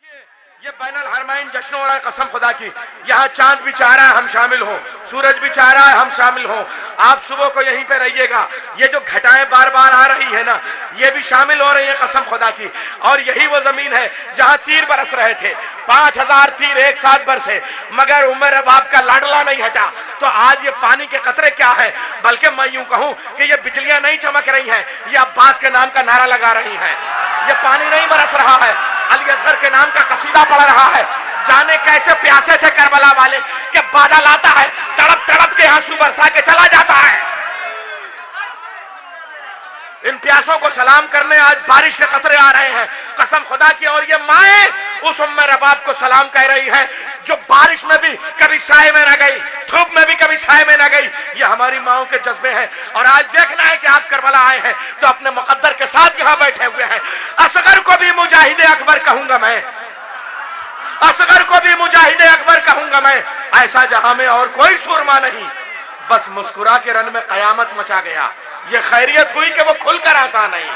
ये बैनुल हरमैन जश्न हो रहा है, कसम खुदा की। यहाँ चांद भी चाह रहा है हम शामिल हो, सूरज भी चाह रहा है हम शामिल हो। आप सुबह को यहीं पे रहिएगा। ये जो घटाएं बार बार आ रही है ना, ये भी शामिल हो रही है, कसम खुदा की। और यही वो जमीन है जहाँ तीर बरस रहे थे, 5000 तीर एक साथ बरसे, मगर उमर रबाब का लाडला नहीं हटा। तो आज ये पानी के कतरे क्या है, बल्कि मैं यूं कहूं कि ये बिजलियां नहीं चमक रही हैं, ये अब्बास के नाम का नारा लगा रही हैं। ये पानी नहीं बरस रहा है, अली असगर के नाम का कसीदा पढ़ रहा है। जाने कैसे प्यासे थे करबला वाले कि बादल आता है, तड़प तड़प के आंसू बरसा के चला जाता है। इन प्यासों को सलाम करने आज बारिश के कतरे आ रहे हैं, कसम खुदा की। और ये माए उस उम्मे रबाब को सलाम कह रही है जो बारिश में भी कभी साए में न गई, धूप में भी कभी साए में न गई। ये हमारी माओं के जज्बे हैं। और आज देखना है कि आप करबला आए हैं तो अपने मुकद्दर के साथ यहाँ बैठे हुए हैं। असगर को भी मुजाहिदे अकबर कहूंगा मैं, असगर को भी मुजाहिदे अकबर कहूंगा मैं। ऐसा जहां में और कोई सुरमा नहीं, बस मुस्कुरा के रन में कयामत मचा गया। ये खैरियत हुई कि वो खुलकर हंसा नहीं।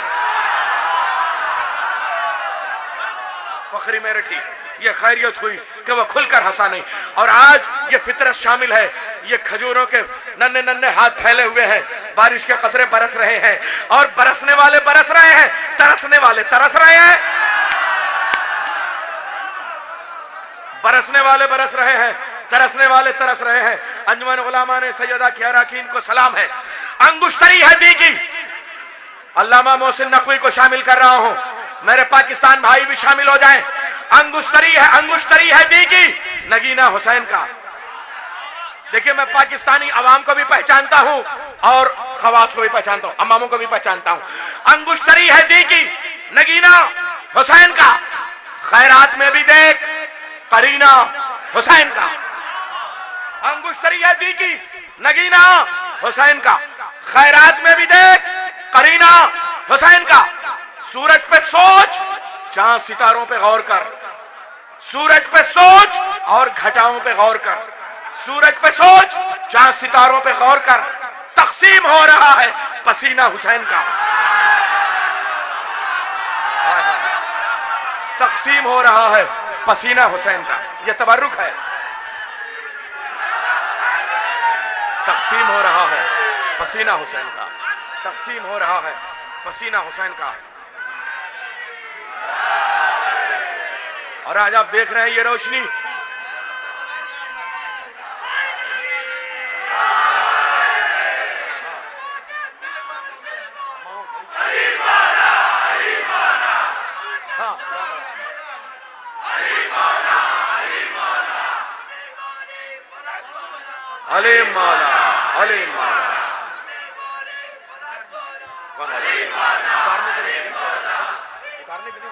फखरी मेरे ठीक, ये खैरियत हुई कि वो खुलकर हंसा नहीं। और आज ये फितरत शामिल है, ये खजूरों के नन्हे नन्हे हाथ फैले हुए हैं, बारिश के कतरे बरस रहे हैं। और बरसने वाले बरस रहे हैं, तरसने वाले तरस रहे हैं, बरसने वाले बरस रहे हैं, तरसने वाले तरस रहे हैं। अंजुमन उलमा ने सैयदा की अराकीन को सलाम है। अंगुश्तरी है दी की, अल्लामा मोहसिन नकवी को शामिल कर रहा हूं, मेरे पाकिस्तान भाई भी शामिल हो जाएं। अंगुश्तरी है दी की नगीना हुसैन का। देखिए, मैं पाकिस्तानी अवाम को भी पहचानता हूं और खवास को भी पहचानता हूं, अम्मामों को भी पहचानता हूं। अंगुश्तरी है दी की नगीना हुसैन का, खैरात में भी देख करीना हुसैन का। अंगुश्तरी है दी की नगीना हुसैन का, खैरात में भी देख करीना हुसैन का। सूरज पे सोच, चांद सितारों पे गौर कर, सूरज पे सोच और घटाओं पे गौर कर, सूरज पे सोच, चांद सितारों पे गौर कर। तकसीम हो रहा है पसीना हुसैन का, तकसीम हो रहा है पसीना हुसैन का। यह तबर्रुक है, तकसीम हो रहा है पसीना हुसैन का, तकसीम हो रहा है पसीना हुसैन का। और आज आप देख रहे हैं ये रोशनी, अली मौला, अली मौला, उतारने के लिए